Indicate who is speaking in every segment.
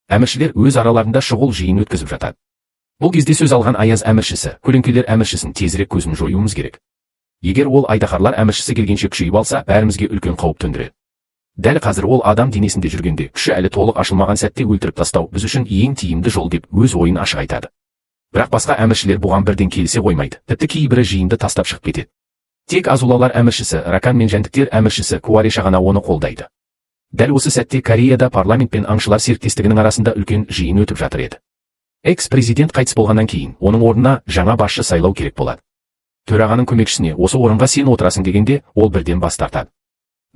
Speaker 1: Әміршілер өз араларында шұғыл жиын өткізіп жатады. Бұл кезде сөз алған Аяз әміршісі, көлеңкелер әміршісін тезірек көзін жоюымыз керек. Егер ол айдаһарлар әміршісі келгенше күшейіп алса, бәрімізге үлкен қауіп төндіреді. Дәл қазір ол адам денесінде жүргенде, күші әлі толық ашылмаған сәтте өлтіріп тастау біз үшін ең тиімді жол деп өз ойын ашық айтады. Бірақ басқа әміршілер бұған бірден келісе қоймайды, тіпті кейбірі жиынды тастап шығып кетеді. Тек азулалар әміршісі, Ракан мен жәндіктер әміршісі Куареша ғана оны қолдайды. Дәл осы сәтте Кореяда парламент пен аңшылар серіктестігінің арасында үлкен жиын өтіп жатыр еді. Экс-президент қайтыс болғаннан кейін оның орнына жаңа басшы сайлау керек болады. Төрағаның көмекшісіне осы орынға сен отырасың дегенде, ол бірден бас тартады.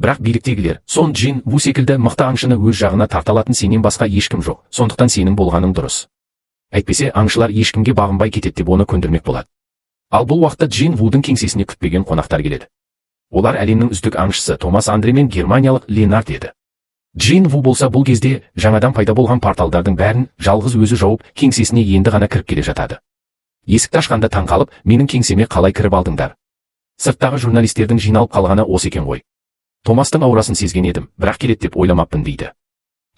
Speaker 1: Бірақ биліктегілер, Сон Джин Ву секілді мықты аңшыны өз жағына тарта алатын сенен басқа ешкім жоқ, сондықтан сенің болғаның дұрыс. Әйтпесе аңшылар ешкімге бағынбай кетеді деп оны көндірмек болады. Ал бұл уақытта Джин Вудың кеңсесіне күтпеген қонақтар келеді. Олар әлемнің үздік аңшысы Томас Андре мен германиялық Ленард еді. Джин Ву болса бұл кезде жаңадан пайда болған порталдардың бәрін жалғыз өзі жауып, кеңсесіне енді ғана кіріп келе жатады. Есікті ашқанда таң қалып, менің кеңсеме қалай кіріп алдыңдар? Сырттағы журналистердің жиналып қалғаны осы екен ғой. Томастың аурасын сезген едім, бірақ келеді деп ойламаппын дейді.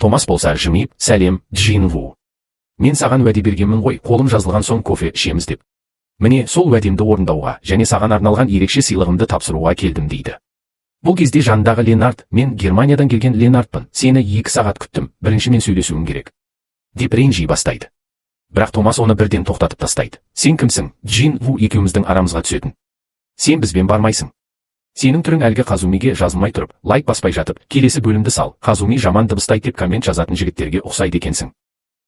Speaker 1: Томас болса жымиып, сәлем, Джин Ву. Мен саған уәде бергенмін ғой, қолым жазылған соң кофе ішеміз деп. Міне сол уәдемді орындауға және саған арналған ерекше сыйлығымды тапсыруға келдім дейді. Бұл кезде жанындағы Ленард, мен Германиядан келген Ленардпын, сені 2 сағат күттім, бірінші мен сөйлесуім керек. Деп ренжи бастайды. Бірақ Томас оны бірден тоқтатып тастайды. Сен кімсің? Джин Ву екеуміздің арамызға түсетін. Сен бізбен бармайсың. Сенің түрің әлгі Қазумиге жазылмай тұрып, лайк баспай жатып, келесі бөлімді сал, Қазуми жаман дыбыстайды деп коммент жазатын жігіттерге ұқсайды екенсің.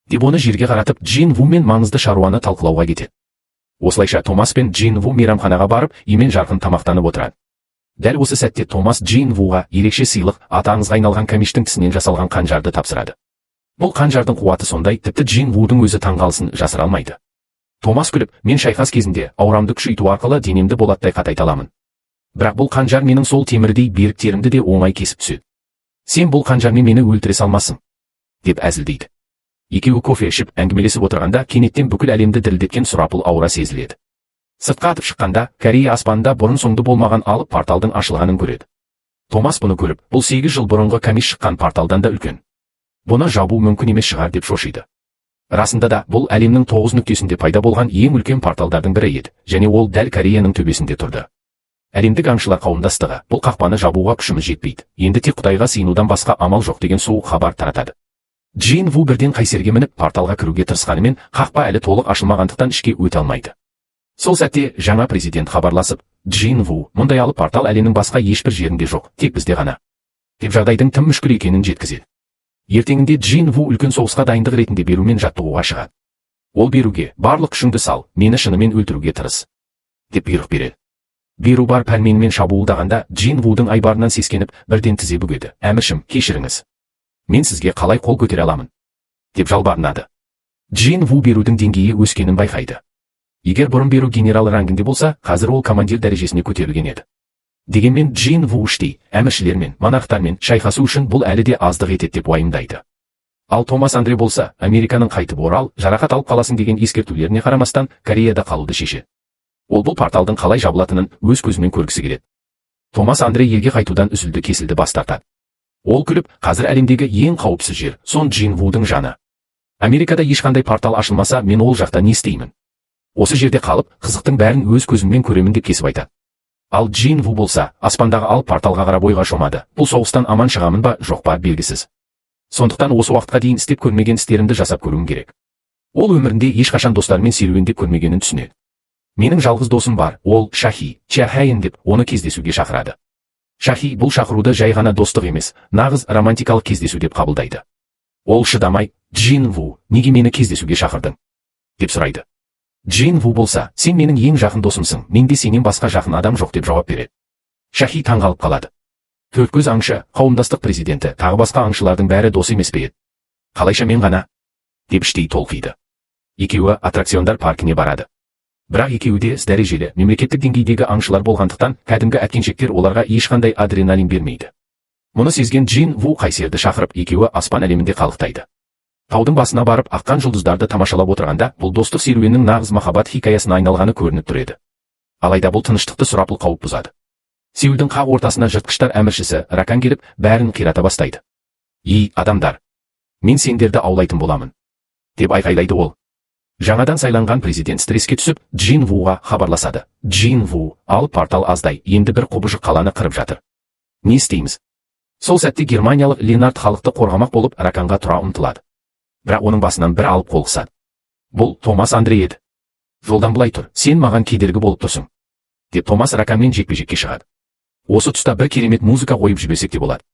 Speaker 1: Деп оны жерге қаратып, Джин Ву мен маңызды шаруаны талқылауға кетеді. Осылайша Томас пен Джин Ву мейрамханаға барып, емен жарқын тамақтанып отырады. Дәл осы сәтте Томас Джин Вуға ерекше сыйлық, аты аңызға айналған камиштің тісінен жасалған қанжарды тапсырады. Бұл қанжардың қуаты сондай, тіпті Джин Вудың өзі таңғалысын жасыра алмайды. Томас күліп, мен шайқас кезінде аурамды күшейту арқылы денемді болаттай қатайта аламын. Бірақ бұл қанжар менің сол темірдей беріктерімді де оңай кесіп түседі. Сен бұл қанжармен мені өлтіре салмассың, деп әзілдейді. Екеуі кофе ішіп әңгімелесіп отырғанда кенеттен бүкіл әлемді дірілдеткен сұрапыл аура сезіледі. Сыртқа атып шыққанда, Корея аспанында бұрын-соңды болмаған алып порталдың ашылғанын көреді. Томас бұны көріп, бұл 8 жыл бұрынғы камиш шыққан порталдан да үлкен. Бұны жабу мүмкін емес шығар деп шошиды. Расында да бұл әлемнің 9 нүктесінде пайда болған ең үлкен порталдардың бірі еді, және ол дәл Кореяның төбесінде тұрды. Әлемдік аңшылар қауымдастығы, бұл қақпаны жабуға күшіміз жетпейді, енді тек Құдайға сыйынудан басқа амал жоқ деген суық хабар таратады. Джин Ву бірден қайсерге мініп порталға кіруге тырысқанымен, қақпа әлі толық ашылмағандықтан ішке өте алмайды. Сол сәтте жаңа президент хабарласып, Джин Ву, мұндай алып портал әлемнің басқа ешбір жерінде жоқ, тек бізде ғана, деп жағдайдың тым мүшкіл екенін жеткізеді. Ертеңінде Джин Ву үлкен соғысқа дайындық ретінде берумен жаттығуға шығады. Ол беруге барлық күшіңді сал, мені шынымен өлтіруге тырыс, деп бұйрық береді. Беру бар пәрменімен шабуылдағанда Джин Вудың айбарынан сескеніп, бірден тізе бүгеді. Әміршім, кешіріңіз. Мен сізге қалай қол көтере аламын? Деп жалбарынады. Джин Ву берудің деңгейі өскенін байқайды. Егер бұрын беру генерал рангінде болса, қазір ол командир дәрежесіне көтерілген еді. Дегенмен Джин Ву іштей, әміршілермен, монархтармен шайқасу үшін бұл әлі де аздық етеді деп уайымдайды. Ал Томас Андре болса, Американың қайтып орал, жарақат алып қаласың деген ескертулеріне қарамастан, Кореяда қалуды шешеді. Ол бұл порталдың қалай жабылатынын өз көзімен көргісі келеді. Томас Андре елге қайтудан үзілді кесілді бас тартады. Ол күліп, қазір әлемдегі ең қауіпсіз жер, Сон Джин Вудың жаны. Америкада ешқандай портал ашылмаса, мен ол жақта не істеймін? Осы жерде қалып, қызықтың бәрін өз көзіммен көремін деп кесіп айтады. Ал Джин Ву болса, аспандағы ал порталға қарап ойға шомады. Бұл соғыстан аман шығамын ба, жоқ па белгісіз. Сондықтан осы уақытқа дейін істеп көрмеген істерімді жасап көруім керек. Ол өмірінде ешқашан достарымен серуендеп көрмегенін түсінеді. Менің жалғыз досым бар, ол Шахи, Чахайын деп оны кездесуге шақырады. Шахи бұл шақыруды жай ғана достық емес, нағыз романтикалық кездесу деп қабылдайды. Ол шыдамай, Джин Ву, неге мені кездесуге шақырдың? деп сұрайды. Джин Ву болса, сен менің ең жақын досымсың, менде сенен басқа жақын адам жоқ деп жауап береді. Шахи таңғалып қалады. Төрткөз аңшы, қауымдастық президенті, тағы басқа аңшылардың бәрі дос емес пе еді? Қалайша мен ғана? деп іштей толқиды. Екеуі аттракциондар паркіне барады. Бірақ екеуі де дәрежелі, мемлекеттік деңгейдегі аңшылар болғандықтан, кәдімгі әткеншектер оларға ешқандай адреналин бермейді. Мұны сезген Джин Ву қайсерді шақырып, екеуі аспан әлемінде қалықтайды. Таудың басына барып, аққан жұлдыздарды тамашалап отырғанда, бұл достық серуеннің нағыз махаббат хикаясына айналғаны көрініп тұр еді. Алайда бұл тыныштықты сұрапыл қауіп бұзады. Сеулдің қақ ортасына жыртқыштар әміршісі Ракан келіп, бәрін қирата бастайды. Ей, адамдар! мен сендерді аулайтын боламын, деп айқайлайды ол. Жаңадан сайланған президент стреске түсіп, Джин Вуға хабарласады. Джин Ву, ал портал аздай, енді бір құбыжық қаланы қырып жатыр. Не істейміз? Сол сәтте германиялық Ленард халықты қорғамақ болып Раканға тұра ұмтылады. Бірақ оның басынан бір алып қолғысады. Бұл Томас Андре еді. Жолдан былай тұр, сен маған кедергі болып тұрсың, деп Томас Раканмен жекпе-жекке шығады. Осы тұста бір керемет музыка қойып жіберсек те болады.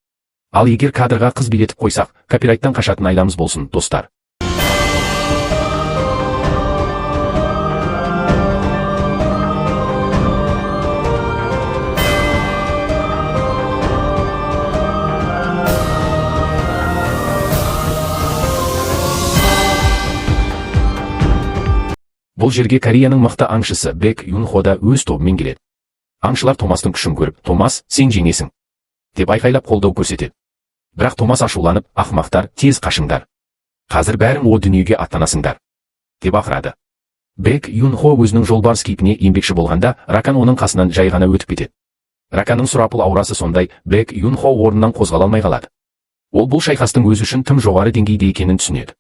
Speaker 1: Ал егер кадрға қыз билетіп қойсақ, копирайттан қашатын айламыз болсын, достар. Бұл жерге Кореяның мықты аңшысы Бек Юн Хо да өз тобымен келеді. Аңшылар Томастың күшін көріп, Томас, сен жеңесің, деп айқайлап қолдау көрсетеді. Бірақ Томас ашуланып, ақымақтар, тез қашыңдар. Қазір бәрің о дүниеге аттанасыңдар, деп ақырады. Бек Юн Хо өзінің жолбарыс кейпіне еңбекші болғанда, Ракан оның қасынан жай ғана өтіп кетеді. Раканның сұрапыл аурасы сондай, Бек Юн Хо орнынан қозғала алмай қалады. Ол бұл шайқастың өзі үшін тым жоғары деңгейде екенін түсінеді.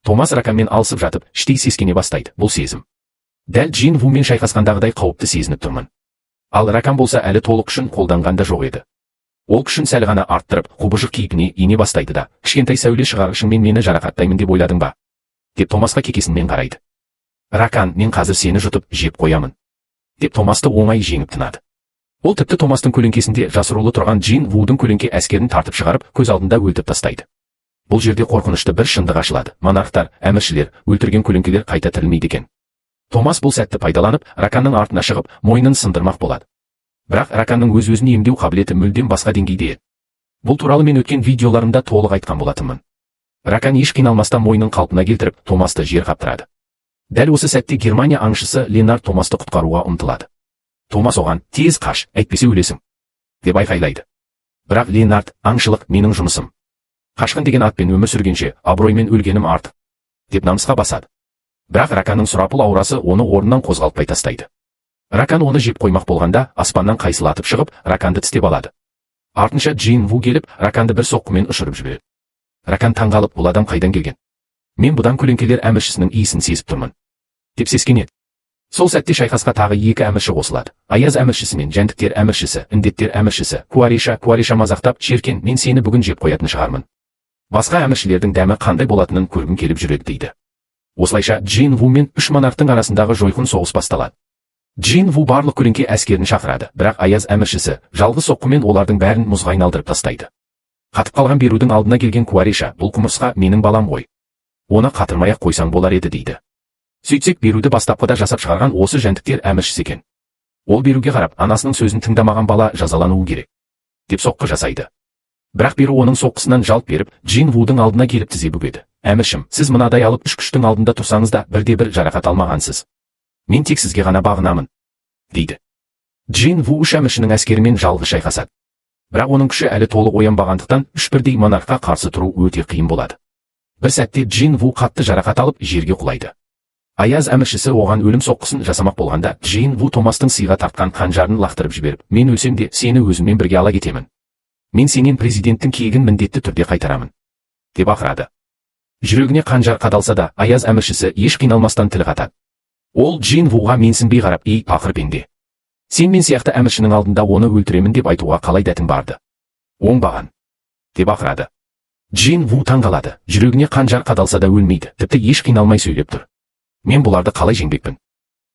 Speaker 1: Томас Раканмен алысып жатып, іштей сескене бастайды. Бұл сезім дәл Джин Вумен шайқасқандағыдай қауіпті сезініп тұрмын. Ал Ракан болса әлі толық күшін қолданғанда жоқ еді. Ол күшін сәл ғана арттырып, құбыжық кейпіне ене бастайды да, кішкентай сәуле шығарғышыңмен мені жарақаттаймын деп ойладың ба? Деп Томасқа кекесінмен қарайды. Ракан, мен қазір сені жұтып жеп қоямын, деп Томасты оңай жеңіп тынады. Ол тіпті Томастың көлеңкесінде жасырулы тұрған Джин Вудың көлеңке әскерін тартып шығарып, көз алдында өлтіріп тастайды. Бұл жерде қорқынышты бір шындық ашылады. Монархтар, әміршілер, өлтірген көлеңкелер қайта тірілмейді екен. Томас бұл сәтті пайдаланып, Раканның артына шығып, мойнын сындырмақ болады. Бірақ Раканның өз-өзін емдеу қабілеті мүлдем басқа деңгейде еді. Бұл туралы мен өткен видеоларымда толық айтқан болатынмын. Ракан еш қиналмастан мойнын қалпына келтіріп, Томасты жер қаптырады. Дәл осы сәтте Германия аңшысы Ленард Томасты құтқаруға ұмтылады. Томас оған, тез қаш, әйтпесе өлесің, деп айқайлайды. Бірақ Ленард, аңшылық менің жұмысым. Қашқын деген атпен өмір сүргенше, абыроймен өлгенім артық, деп намысқа басады. Бірақ Раканның сұрапыл аурасы оны орнынан қозғалтпай тастайды. Ракан оны жеп қоймақ болғанда, аспаннан қайсылатып шығып, Раканды тістеп алады. Артынша Джин Ву келіп, Раканды бір соққымен ұшырып жібереді. Ракан таңғалып, бұл адам қайдан келген? Мен бұдан көлеңкелер әміршісінің иісін сезіп тұрмын, деп сескенеді. Сол сәтте шайқасқа тағы екі әмірші қосылады. Аяз әміршісі мен жәндіктер әміршісі, індеттер әміршісі, Куареша мазақтап, шеркен, мен сені бүгін жеп қоятын шығармын. Басқа әміршілердің дәмі қандай болатынын көргім келіп жүреді дейді. Осылайша Джин Ву мен үш монархтың арасындағы жойқын соғыс басталады. Джин Ву барлық көлеңке әскерін шақырады, бірақ Аяз әміршісі жалғыз соққымен олардың бәрін мұзға айналдырып тастайды. Қатып қалған Берудің алдына келген Куареша, бұл құмырсқа менің балам ғой, оны қатырмай-ақ қойсаң болар еді дейді. Сөйтсек Беруді бастапқыда жасап шығарған осы жәндіктер әміршісі екен. Ол Беруге қарап, анасының сөзін тыңдамаған бала жазалануы керек, деп соққы жасайды. Бірақ Беру оның соққысынан жалт беріп, Джин Вудың алдына келіп тізе бүгеді. Әміршім, сіз мынадай алып үш күштің алдында тұрсаңыз да бірде-бір жарақат алмағансыз. Мен тек сізге ғана бағынамын, дейді. Джин Ву үш әміршінің әскерімен жалғыз шайқасады. Бірақ оның күші әлі толық оянбағандықтан, үш бірдей монархқа қарсы тұру өте қиын болады. Бір сәтте Джин Ву қатты жарақат алып жерге құлайды. Аяз әміршісі оған өлім соққысын жасамақ болғанда, Джин Ву Томастың сыйға тартқан қанжарын лақтырып жіберіп, мен өлсем де сені өзіммен бірге ала кетемін. Мен сенен президенттің кегін міндетті түрде қайтарамын, деп ақырады. Жүрегіне қанжар қадалса да, Аяз әміршісі еш қиналмастан тіл қатады. Ол Джин Вуға менсінбей қарап, ей пақыр пенде, сен мен сияқты әміршінің алдында оны өлтіремін деп айтуға қалай дәтің барды? Оңбаған, деп ақырады. Джин Ву таңғалады. Жүрегіне қанжар қадалса да өлмейді, тіпті еш қиналмай сөйлеп тұр. Мен бұларды қалай жеңбекпін,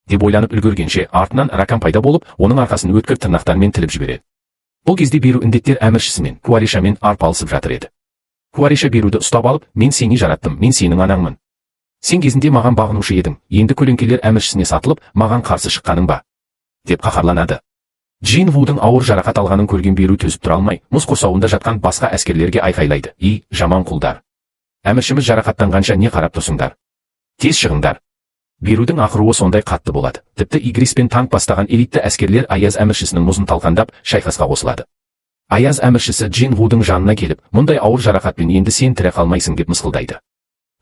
Speaker 1: деп ойланып үлгергенше, артынан Ракан пайда болып, оның арқасын өткір тырнақтармен тіліп жібереді. Бұл кезде Беру індеттер әміршісімен, Куарешамен арпалысып жатыр еді. Куареше Беруді ұстап алып, мен сені жараттым, мен сенің анаңмын. Сен кезінде маған бағынушы едің, енді көлеңкелер әміршісіне сатылып, маған қарсы шыққаның ба, деп қаһарланады. Джин Вудың ауыр жарақат алғанын көрген Беру төзіп тұра алмай, мұз құрсауында жатқан басқа әскерлерге айқайлайды. Ей, жаман құлдар! Әміршіміз жарақаттанғанша не қарап тұрсыңдар? Тез шығыңдар! Берудің ақыруы сондай қатты болады. Тіпті Игрис пен танк бастаған элитті әскерлер Аяз әміршісінің мұзын талқандап, шайқасқа қосылады. Аяз әміршісі Джин Вудың жанына келіп, мұндай ауыр жарақатпен енді сен тірі қалмайсың деп мысқылдайды.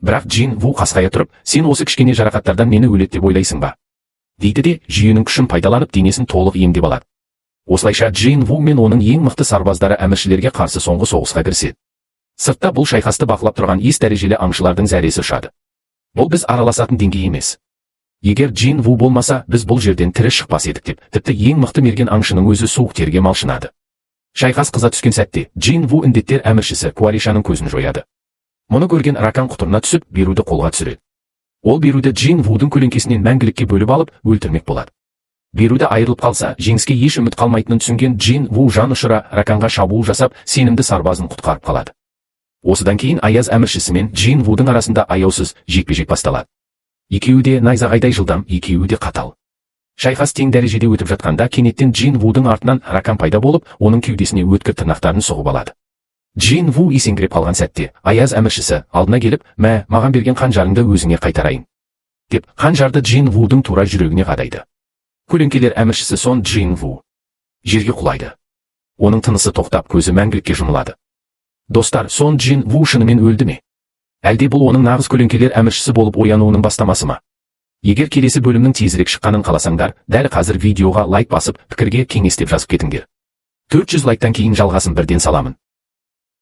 Speaker 1: Бірақ Джин Ву қасқая тұрып, сен осы кішкене жарақаттардан мені өледі деп ойлайсың ба? Дейді де, жүйенің күшін пайдаланып денесін толық емдеп алады. Осылайша Джин Ву мен оның ең мықты сарбаздары әміршілерге қарсы соңғы соғысқа кіріседі. Сыртта бұл шайқасты бақылап тұрған ес дәрежелі аңшылардың зәресі ұшады. Бұл біз араласатын деңгей емес. Егер Джин Ву болмаса, біз бұл жерден тірі шықпас едік деп, тіпті ең мықты мерген аңшының өзі суық терге малшынады. Шайқас қыза түскен сәтте, Джин Ву індеттер әміршісі Куаришаның көзін жояды. Мұны көрген Ракан құтырына түсіп, Беруді қолға түсіреді. Ол Беруді Джин Вудың көлеңкесінен мәңгілікке бөліп алып, өлтірмек болады. Беруді айырылып қалса, жеңіске еш үміт қалмайтынын түсінген Джин Ву жан ұшыра Раканға шабуыл жасап, сенімді сарбазын құтқарып қалады. Осыдан кейін Аяз әміршісі мен Джин Вудың арасында аяусыз жекпе-жек басталады. Екеуі де найзағайдай жылдам, екеуі де қатал. Шайқас тең дәрежеде өтіп жатқанда, кенеттен Джин Вудың артынан Ракан пайда болып, оның кеудесіне өткір тырнақтарын соғып алады. Джин Ву есеңгіреп қалған сәтте, Аяз әміршісі алдына келіп, маған берген қанжарыңды өзіңе қайтарайын деп, қанжарды Джин Вудың тура жүрегіне қадайды. Көлеңкелер әміршісі Сон Джин Ву жерге құлайды. Оның тынысы тоқтап, көзі мәңгілікке жұмылады. Достар, Сон Джин Ву шынымен өлді ме? Әлде бұл оның нағыз көлеңкелер әміршісі болып оянуының бастамасы ма? Егер келесі бөлімнің тезірек шыққанын қаласаңдар, дәл қазір видеоға лайк басып, пікірге кеңестеп жазып кетіңдер. 400 лайктан кейін жалғасын бірден саламын.